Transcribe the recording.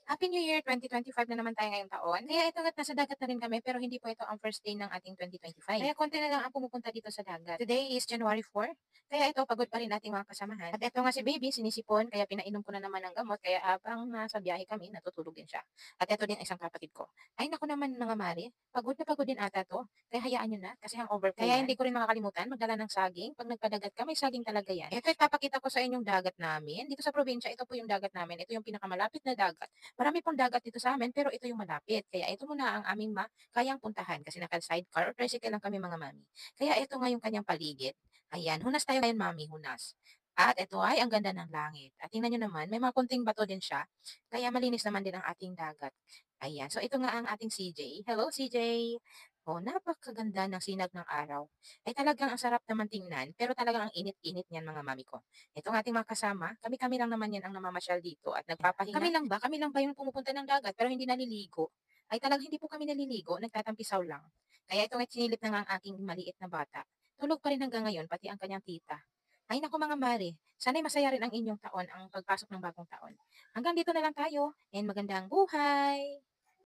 Happy New Year 2025 na naman tayo ngayong taon. Kaya ito nga't nasa dagat na rin kami pero hindi po ito ang first day ng ating 2025. Kaya konti na lang ang pumupunta dito sa dagat. Today is January 4. Kaya ito pagod pa rin ating mga kasamahan. At ito nga si baby sinisipon kaya pinainom ko na naman ng gamot kaya habang nasa biyahe kami natutulog din siya. At ito din isang kapatid ko. Ay naku naman mga mare, pagod na pagod din ata to. Kaya hayaan nyo na kasi ang overplay kaya hindi ko rin makakalimutan magdala ng saging. Pag nagpadagat ka may saging talaga yan. Ito ipapakita ko sa inyong dagat namin. Dito sa probinsya ito po yung dagat namin. Ito yung pinakamalapit na dagat. Marami pong dagat dito sa amin pero ito yung malapit. Kaya ito muna ang aming kayang puntahan kasi naka-sidecar or tricycle lang kami mga mami. Kaya ito nga yung kanyang paligid. Ayan, hunas tayo ngayon mami, hunas. At ito ay ang ganda ng langit. At tingnan nyo naman, may mga kunting bato din siya. Kaya malinis naman din ang ating dagat. Ayan, so ito nga ang ating CJ. Hello CJ! Oh, napakaganda ng sinag ng araw. Ay talagang ang sarap naman tingnan, pero talagang ang init-init niyan mga mami ko. Itong ating mga kasama, kami-kami lang naman yan ang namamasyal dito at nagpapahinga. Kami lang ba? Kami lang ba yung pumupunta ng dagat pero hindi naliligo? Ay talagang hindi po kami naliligo, nagtatampisaw lang. Kaya ito nga sinilip na nga ang aking maliit na bata. Tulog pa rin hanggang ngayon, pati ang kanyang tita. Ay naku mga mare, sana'y masaya rin ang inyong taon, ang pagpasok ng bagong taon. Hanggang dito na lang tayo, and magandang buhay!